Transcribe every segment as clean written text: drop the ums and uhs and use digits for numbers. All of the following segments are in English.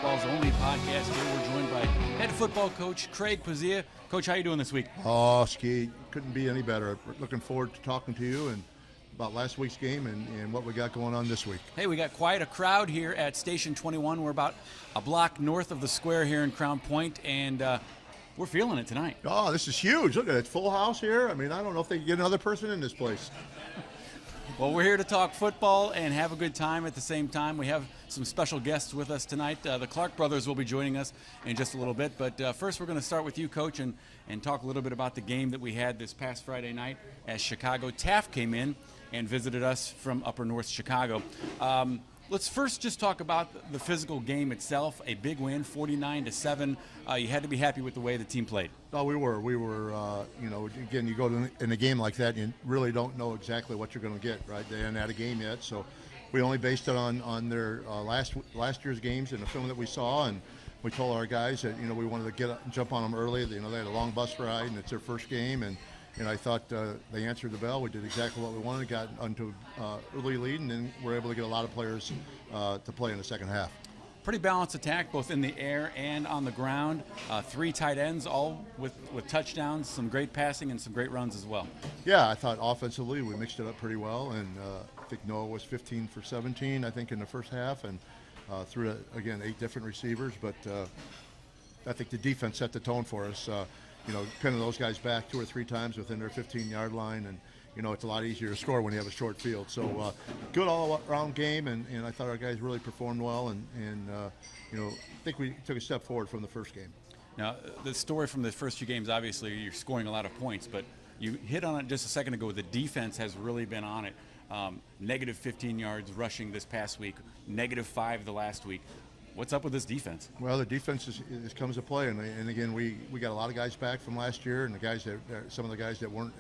football's only podcast. Here we're joined by head football coach Craig Pazia. Coach, how you doing this week? Oh, Ski, couldn't be any better. Looking forward to talking to you and about last week's game and what we got going on this week. Hey, we got quite a crowd here at Station 21. We're about a block north of the square here in Crown Point, and we're feeling it tonight. Oh, this is huge. Look at it, full house here. I mean, I don't know if they can get another person in this place. Well, we're here to talk football and have a good time at the same time. We have some special guests with us tonight. The Clark brothers will be joining us in just a little bit. But first, we're going to start with you, Coach, and talk a little bit about the game that we had this past Friday night as Chicago. Taft came in and visited us from Upper North Chicago. Let's first just talk about the physical game itself. A big win, 49-7. You had to be happy with the way the team played. Oh, we were. Again, you go in a game like that, you really don't know exactly what you're going to get, right? They hadn't had a game yet, so we only based it on their last year's games and the film that we saw, and we told our guys that, we wanted to jump on them early. They had a long bus ride, and it's their first game, and I thought they answered the bell. We did exactly what we wanted, got onto early lead, and then we're able to get a lot of players to play in the second half. Pretty balanced attack, both in the air and on the ground. 3 tight ends, all with touchdowns, some great passing, and some great runs as well. Yeah, I thought offensively we mixed it up pretty well, and I think Noah was 15 for 17, I think, in the first half, and threw, again, 8 different receivers. But I think the defense set the tone for us. Pinning those guys back 2 or 3 times within their 15-yard line, and it's a lot easier to score when you have a short field. So good all-around game, and I thought our guys really performed well, and I think we took a step forward from the first game. Now, the story from the first 2 games, obviously, you're scoring a lot of points, but you hit on it just a second ago. The defense has really been on it. Negative 15 yards rushing this past week, negative 5 the last week. What's up with this defense? Well, the defense comes to play, and again, we got a lot of guys back from last year, and some of the guys that weren't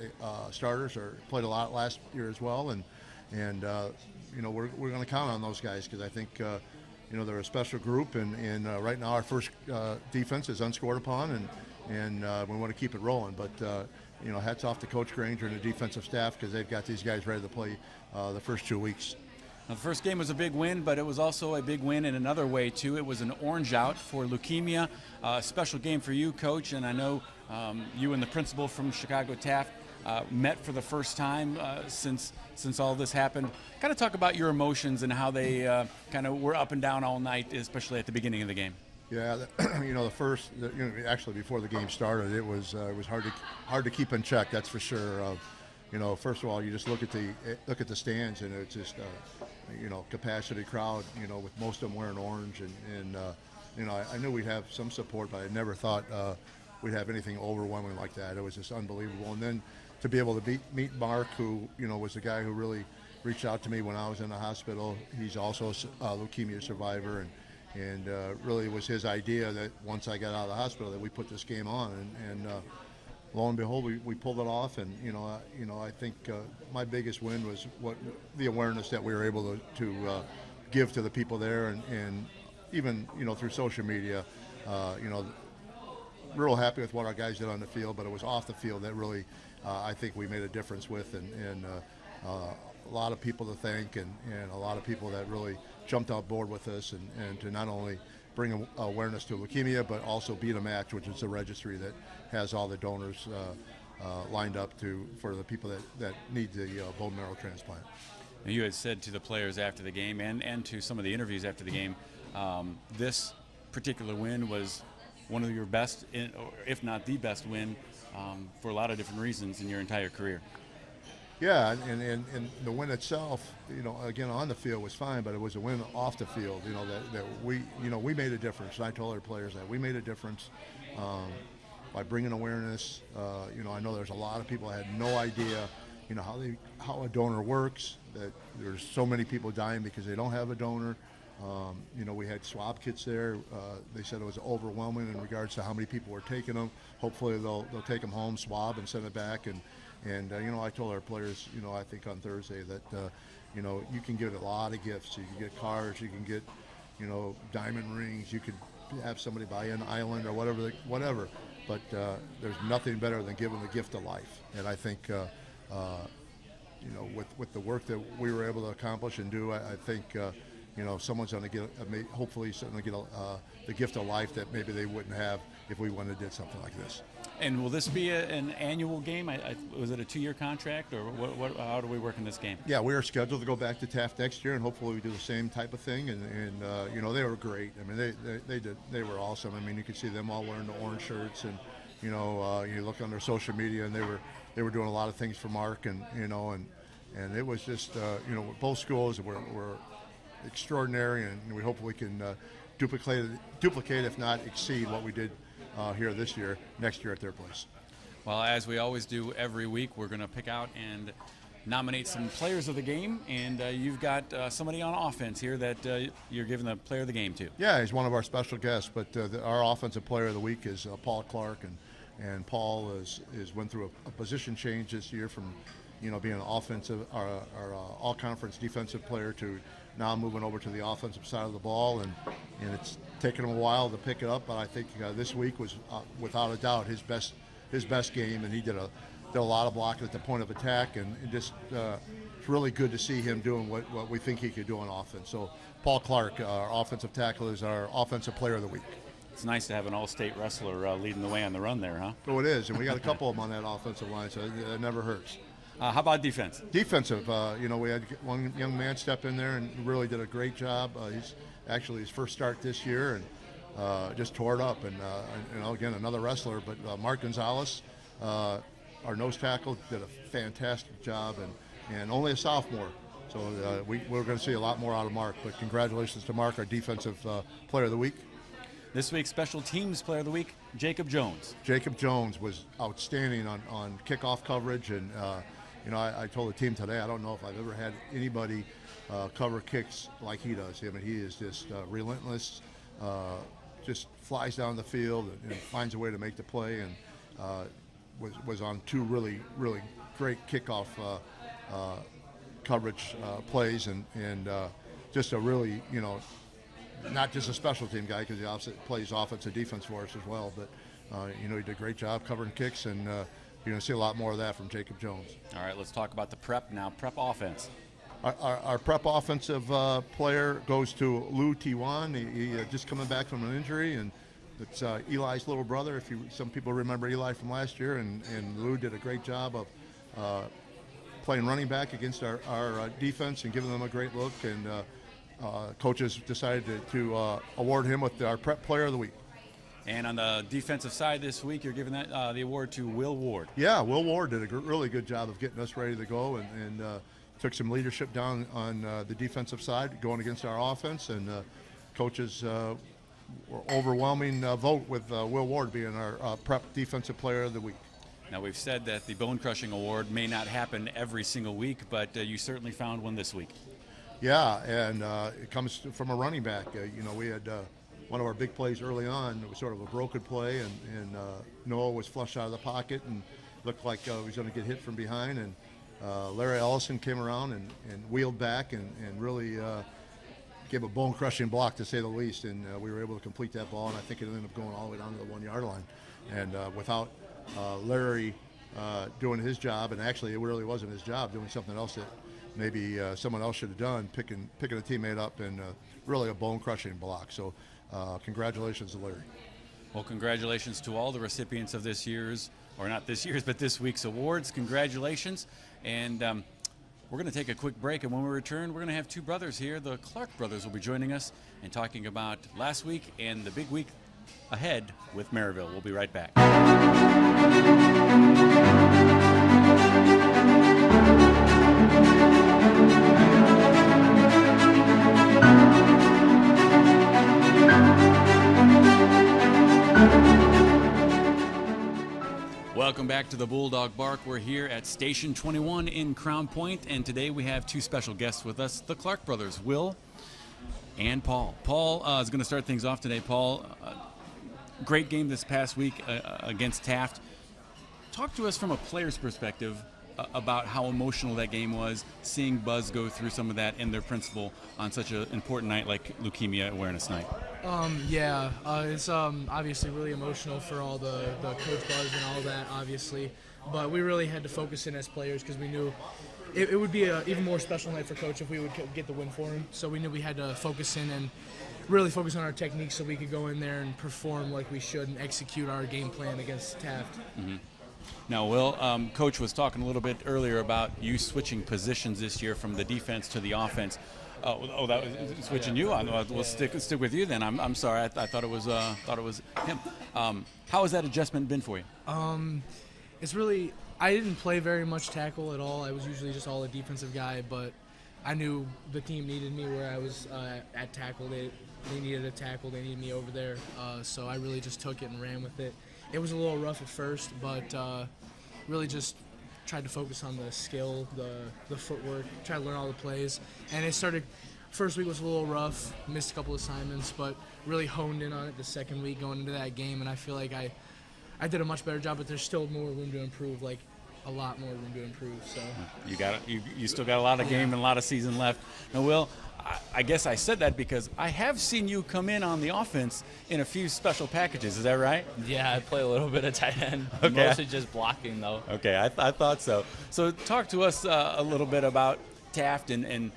starters played a lot last year as well, and we're going to count on those guys because I think they're a special group, and right now our first defense is unscored upon, and we want to keep it rolling. But hats off to Coach Granger and the defensive staff because they've got these guys ready to play the first 2 weeks. Now, the first game was a big win, but it was also a big win in another way, too. It was an orange out for Leukemia, a special game for you, Coach, and I know you and the principal from Chicago Taft met for the first time since all this happened. Kind of talk about your emotions and how they kind of were up and down all night, especially at the beginning of the game. Yeah, actually before the game started, it was hard to keep in check. That's for sure. First of all, you just look at the stands, and it's just capacity crowd. With most of them wearing orange, and I knew we'd have some support, but I never thought we'd have anything overwhelming like that. It was just unbelievable. And then to be able to meet Mark, who was the guy who really reached out to me when I was in the hospital. He's also a leukemia survivor, and really it was his idea that once I got out of the hospital that we put this game on, and lo and behold, we pulled it off, and I think my biggest win was the awareness that we were able to give to the people there, and even through social media, real happy with what our guys did on the field, but it was off the field that really I think we made a difference with, and a lot of people to thank, and a lot of people that really jumped on board with us, and to not only bring awareness to leukemia, but also Beat a Match, which is a registry that has all the donors lined up for the people that need the bone marrow transplant. And you had said to the players after the game and to some of the interviews after the game, this particular win was one of your best, or if not the best win, for a lot of different reasons in your entire career. Yeah, and the win itself, again on the field was fine, but it was a win off the field. That we made a difference. And I told our players that we made a difference by bringing awareness. I know there's a lot of people that had no idea, how a donor works. That there's so many people dying because they don't have a donor. We had swab kits there. They said it was overwhelming in regards to how many people were taking them. Hopefully they'll take them home, swab, and send it back. And I told our players, I think on Thursday that, you can get a lot of gifts. You can get cars, you can get, diamond rings. You could have somebody buy an island or whatever. But there's nothing better than giving the gift of life. And I think, with the work that we were able to accomplish and do, I think, someone's going to get, hopefully, someone get the gift of life that maybe they wouldn't have if we wouldn't have did something like this. And will this be an annual game? Was it a 2-year contract, or how do we work in this game? Yeah, we are scheduled to go back to Taft next year, and hopefully we do the same type of thing. And they were great. I mean, they were awesome. I mean, you could see them all wearing the orange shirts, and you look on their social media, and they were doing a lot of things for Mark, and it was just both schools were extraordinary, and we hope we can duplicate, if not exceed, what we did here next year at their place. Well, as we always do every week, we're going to pick out and nominate some players of the game, and you've got somebody on offense here that you're giving the player of the game to. Yeah, he's one of our special guests, but our offensive player of the week is Paul Clark, and Paul went through a position change this year from being an offensive or all-conference defensive player to now moving over to the offensive side of the ball, and it's taken him a while to pick it up, but I think this week was without a doubt his best game, and he did a lot of blocking at the point of attack, and it's really good to see him doing what we think he could do on offense. So Paul Clark, our offensive tackle, is our offensive player of the week. It's nice to have an all-state wrestler leading the way on the run there, huh? Oh, it is, and we got a couple of them on that offensive line, so it never hurts. How about defense? Defensive, we had one young man step in there and really did a great job. He's actually his first start this year, and just tore it up. And again, another wrestler, but Mark Gonzalez, our nose tackle, did a fantastic job, and only a sophomore. So we're going to see a lot more out of Mark. But congratulations to Mark, our defensive player of the week. This week's special teams player of the week, Jacob Jones. Jacob Jones was outstanding on kickoff coverage, and I told the team today, I don't know if I've ever had anybody cover kicks like he does. I mean, he is just relentless, just flies down the field and finds a way to make the play, and was on 2 really, really great kickoff coverage plays, and just a really, not just a special team guy, because he plays offensive defense for us as well, but he did a great job covering kicks, and you're going to see a lot more of that from Jacob Jones. All right, let's talk about the prep now. Prep offense. Our prep offensive player goes to Lou Tiwan. He just coming back from an injury, and it's Eli's little brother. Some people remember Eli from last year, and Lou did a great job of playing running back against our defense and giving them a great look, and coaches decided to award him with our prep player of the week. And on the defensive side this week, you're giving that the award to Will Ward. Yeah, Will Ward did a really good job of getting us ready to go, and took some leadership down on the defensive side going against our offense, and coaches were overwhelming vote with Will Ward being our prep defensive player of the week. Now, we've said that the Bone Crushing Award may not happen every single week, but you certainly found one this week. Yeah, and it comes from a running back. We had one of our big plays early on. It was sort of a broken play, and Noah was flushed out of the pocket and looked like he was going to get hit from behind. And Larry Ellison came around and wheeled back and really gave a bone-crushing block, to say the least. And we were able to complete that ball, and I think it ended up going all the way down to the 1-yard line. And without Larry doing his job, and actually it really wasn't his job, doing something else that maybe someone else should have done, picking a teammate up, and really a bone-crushing block. So congratulations to Larry. Well, congratulations to all the recipients of this year's, or not this year's, but this week's awards. Congratulations. And we're going to take a quick break, and when we return, we're going to have 2 brothers here. The Clark brothers will be joining us and talking about last week and the big week ahead with Marville. We'll be right back. Welcome back to the Bulldog Bark. We're here at Station 21 in Crown Point, and today we have 2 special guests with us, the Clark brothers, Will and Paul. Paul is going to start things off today. Paul, great game this past week against Taft. Talk to us from a player's perspective about how emotional that game was, seeing Buzz go through some of that and their principal on such an important night like Leukemia Awareness Night? It's obviously really emotional for all the coach buzz and all that, obviously. But we really had to focus in as players because we knew it would be an even more special night for coach if we would get the win for him. So we knew we had to focus in and really focus on our technique so we could go in there and perform like we should and execute our game plan against Taft. Mm-hmm. Now, Will, Coach was talking a little bit earlier about you switching positions this year from the defense to the offense. That was switching you on. We'll stick with you then. I'm sorry. I thought it was him. How has that adjustment been for you? It's really, I didn't play very much tackle at all. I was usually just all a defensive guy, but I knew the team needed me where I was at tackle. They needed a tackle. They needed me over there. So I really just took it and ran with it. It was a little rough at first, but really just tried to focus on the skill, the footwork, try to learn all the plays. And it started, first week was a little rough, missed a couple assignments, but really honed in on it the second week going into that game. And I feel like I did a much better job, but there's still more room to improve, like a lot more room to improve. So you got it. You still got a lot of game and a lot of season left. Now, Will, I guess I said that because I have seen you come in on the offense in a few special packages. Is that right? Yeah, I play a little bit of tight end, Okay. mostly just blocking though. Okay, I thought so. So talk to us a little bit about Taft and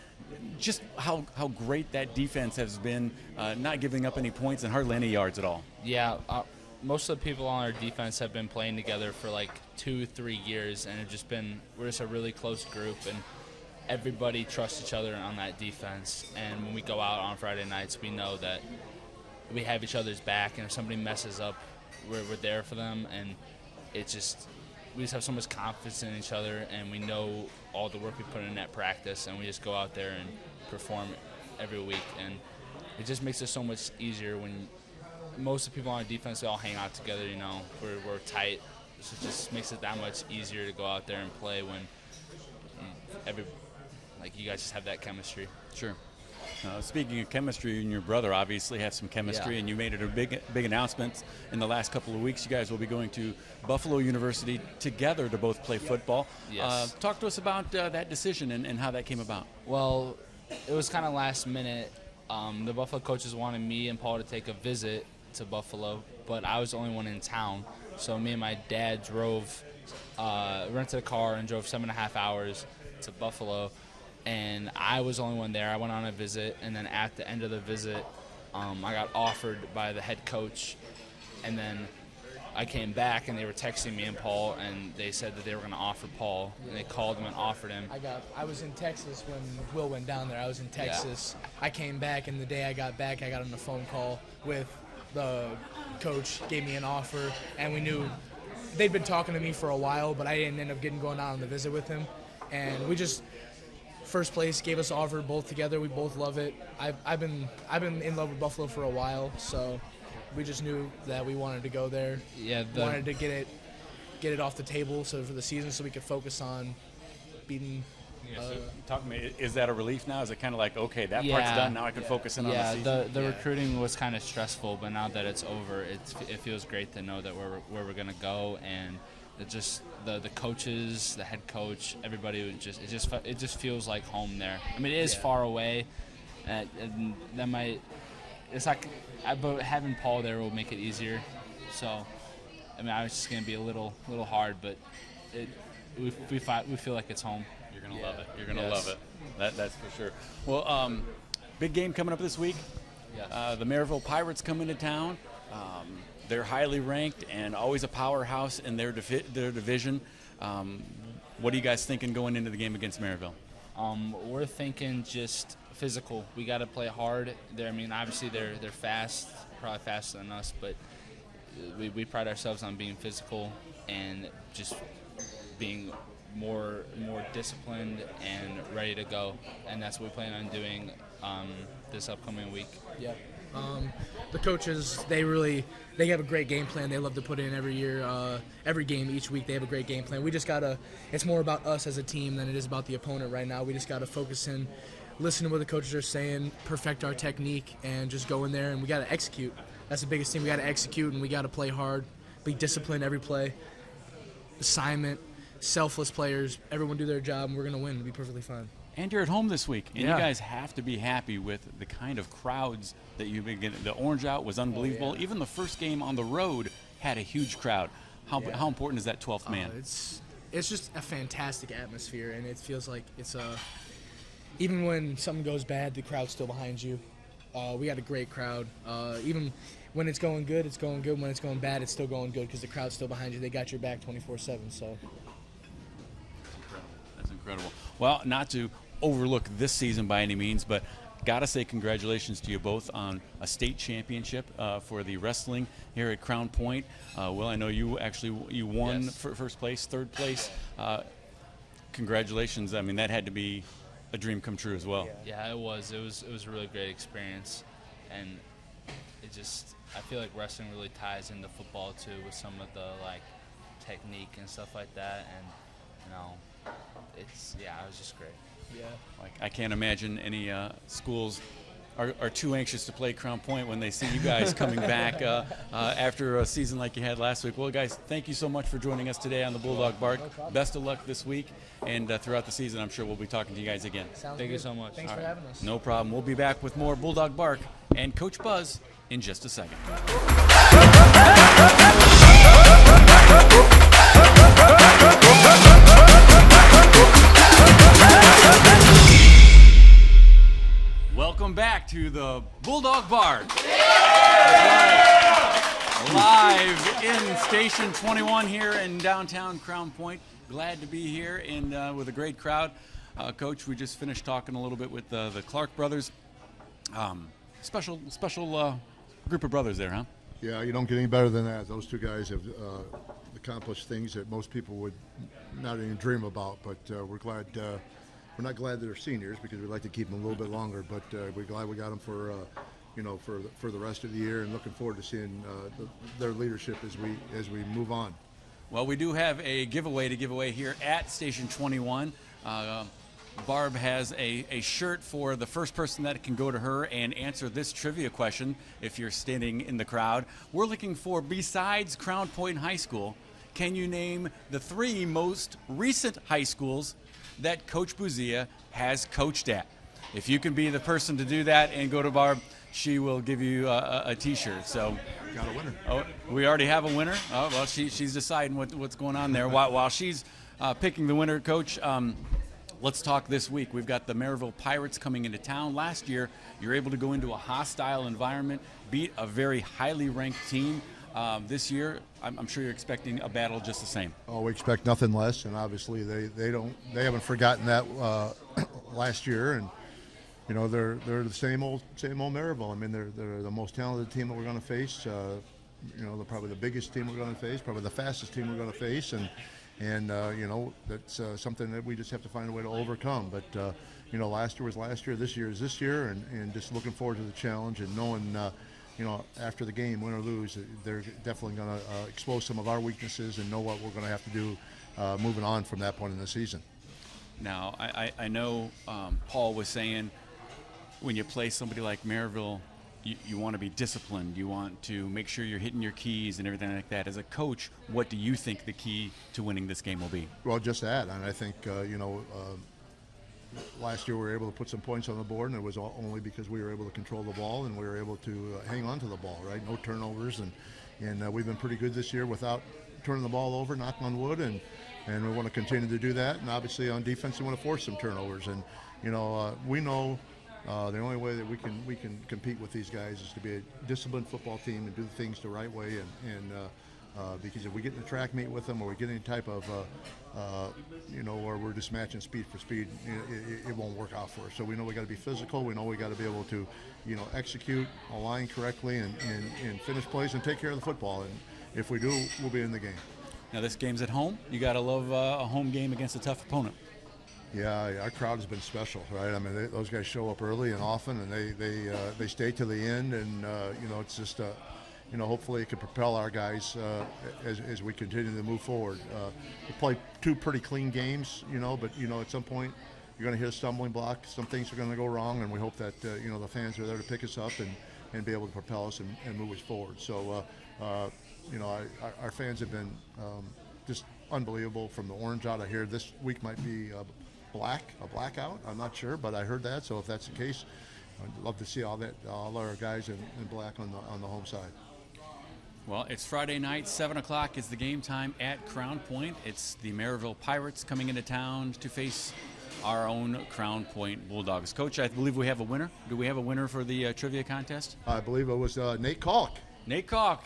just how great that defense has been, not giving up any points and hardly any yards at all. Yeah, most of the people on our defense have been playing together for like 2-3 years, and we're just a really close group, and everybody trusts each other on that defense. And when we go out on Friday nights, we know that we have each other's back, and if somebody messes up, we're there for them. And we just have so much confidence in each other, and we know all the work we put in at practice, and we just go out there and perform every week. And it just makes it so much easier when most of the people on our defense, they all hang out together, you know. We're tight, so it just makes it that much easier to go out there and play when you guys just have that chemistry. Sure. Speaking of chemistry, you and your brother obviously have some chemistry, and you made it a big announcement in the last couple of weeks. You guys will be going to Buffalo University together to both play football. Yes. Talk to us about that decision and how that came about. Well, it was kind of last minute. The Buffalo coaches wanted me and Paul to take a visit to Buffalo, but I was the only one in town. So me and my dad rented a car and drove 7.5 hours to Buffalo. And I was the only one there. I went on a visit, and then at the end of the visit, I got offered by the head coach. And then I came back, and they were texting me and Paul, and they said that they were going to offer Paul. And they called him and offered him. I was in Texas when Will went down there. I was in Texas. Yeah. I came back, and the day I got back, I got on a phone call with the coach, gave me an offer, and we knew they'd been talking to me for a while, but I didn't end up going down on the visit with him. And we just... First place gave us an offer both together. We both love it. I've been in love with Buffalo for a while, so we just knew that we wanted to go there. Yeah, wanted to get it off the table so for the season, so we could focus on beating. Talk to me. Is that a relief now? Is it kind of like, okay, that part's done. Now I can focus in on the season? The recruiting was kind of stressful, but now that it's over, it feels great to know that where we're gonna go, and the coaches, the head coach, everybody it just feels like home there. I mean, it is far away, and that might but having Paul there will make it easier. So, I mean, I was just gonna be a little hard, but we feel like it's home. You're gonna love it. You're gonna love it. That's for sure. Well, big game coming up this week. Yes. The Marville Pirates come into town. They're highly ranked and always a powerhouse in their division. What are you guys thinking going into the game against Marville? We're thinking just physical. We got to play hard. I mean, obviously they're fast, probably faster than us, but we pride ourselves on being physical and just being more disciplined and ready to go. And that's what we plan on doing this upcoming week. Yeah. The coaches, they have a great game plan. They love to put in every year, every game, each week. They have a great game plan. We just it's more about us as a team than it is about the opponent right now. We just got to focus in, listen to what the coaches are saying, perfect our technique, and just go in there, and we got to execute. That's the biggest thing. We got to execute, and we got to play hard, be disciplined every play, assignment, selfless players. Everyone do their job, and we're going to win. It'll be perfectly fine. And you're at home this week, and Yeah. you guys have to be happy with the kind of crowds that you've been getting. The Orange Out was unbelievable. Oh, yeah. Even the first game on the road had a huge crowd. How important is that 12th man? It's just a fantastic atmosphere, and it feels like it's even when something goes bad, the crowd's still behind you. We got a great crowd. Even when it's going good, it's going good. When it's going bad, it's still going good because the crowd's still behind you. They got your back 24/7. So That's incredible. Well, not to overlook this season by any means, but gotta say congratulations to you both on a state championship for the wrestling here at Crown Point. Will, I know you won Yes. first place, third place. Congratulations. I mean, that had to be a dream come true as well. Yeah, it was a really great experience, and I feel like wrestling really ties into football too with some of the like technique and stuff like that, and it was just great. yeah. Like, I can't imagine any schools are too anxious to play Crown Point when they see you guys coming back after a season like you had last week. Well, guys, thank you so much for joining us today on the BullDog Bark. Best of luck this week, and throughout the season, I'm sure we'll be talking to you guys again. Sounds Thank you good. so much. Thanks for having us. No problem. We'll be back with more BullDog Bark and Coach Buzz in just a second. Welcome back to the BullDog Bark. Live in Station 21 here in downtown Crown Point. Glad to be here and with a great crowd. Coach, we just finished talking a little bit with the Clark brothers. Special group of brothers there, huh? Yeah, you don't get any better than that. Those two guys have accomplished things that most people would not even dream about. But we're glad. We're not glad they're seniors because we'd like to keep them a little bit longer. But we're glad we got them for the rest of the year, and looking forward to seeing their leadership as we move on. Well, we do have a giveaway to give away here at Station 21. Barb has a shirt for the first person that can go to her and answer this trivia question if you're standing in the crowd. We're looking for, besides Crown Point High School, can you name the 3 most recent high schools that Coach Buzia has coached at? If you can be the person to do that and go to Barb, she will give you a T-shirt. So, Got a winner. oh, we already have a winner. Oh, well, she's deciding what's going on there. While she's picking the winner, Coach, let's talk this week. We've got the Marville Pirates coming into town. Last year, you were able to go into a hostile environment, beat a very highly ranked team. This year, I'm sure you're expecting a battle just the same. Oh, we expect nothing less, and obviously they haven't forgotten that last year, and they're the same old Marville. I mean, they're the most talented team that we're going to face. They're probably the biggest team we're going to face, probably the fastest team we're going to face, and that's something that we just have to find a way to overcome. But last year was last year, this year is this year, and just looking forward to the challenge and knowing. After the game, win or lose, they're definitely going to expose some of our weaknesses and know what we're going to have to do moving on from that point in the season. Now, I know Paul was saying when you play somebody like Marville, you want to be disciplined. You want to make sure you're hitting your keys and everything like that. As a coach, what do you think the key to winning this game will be? Well, just that, and I think last year we were able to put some points on the board, and it was only because we were able to control the ball and we were able to hang on to the ball, right? No turnovers, and we've been pretty good this year without turning the ball over, knock on wood, and we want to continue to do that. And obviously on defense, we want to force some turnovers. And we know the only way that we can compete with these guys is to be a disciplined football team and do things the right way. Because if we get in a track meet with them, or we get any type of where we're just matching speed for speed, it won't work out for us. So we know we got to be physical. We know we got to be able to, execute, align correctly, and finish plays and take care of the football. And if we do, we'll be in the game. Now, this game's at home. You got to love a home game against a tough opponent. Yeah, our crowd has been special, right? I mean, those guys show up early and often, and they stay to the end, and it's just hopefully it can propel our guys as we continue to move forward. We play 2 pretty clean games, but at some point you're going to hit a stumbling block. Some things are going to go wrong, and we hope that the fans are there to pick us up and be able to propel us and move us forward. So our fans have been just unbelievable. From the orange out, I hear this week might be a blackout. I'm not sure, but I heard that. So if that's the case, I'd love to see all our guys in black on the home side. Well, it's Friday night, 7 o'clock is the game time at Crown Point. It's the Marville Pirates coming into town to face our own Crown Point Bulldogs. Coach, I believe we have a winner. Do we have a winner for the trivia contest? I believe it was Nate Kalk. Nate Kalk.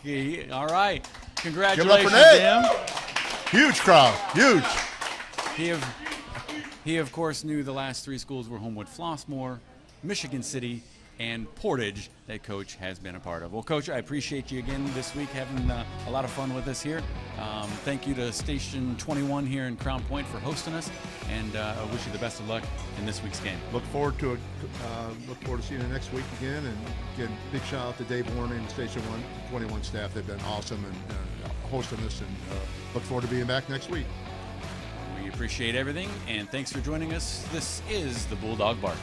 All right. Give it up Congratulations for Nate. to him. Huge crowd. Huge. He, of course, knew the last three schools were Homewood Flossmoor, Michigan City, and Portage that Coach has been a part of. Well, Coach, I appreciate you again this week, having a lot of fun with us here. Thank you to Station 21 here in Crown Point for hosting us, and I wish you the best of luck in this week's game. Look forward to seeing you next week again. And again, big shout out to Dave Warner and the Station 21 staff. They've been awesome and hosting us, and look forward to being back next week. We appreciate everything, and thanks for joining us. This is the Bulldog Bark.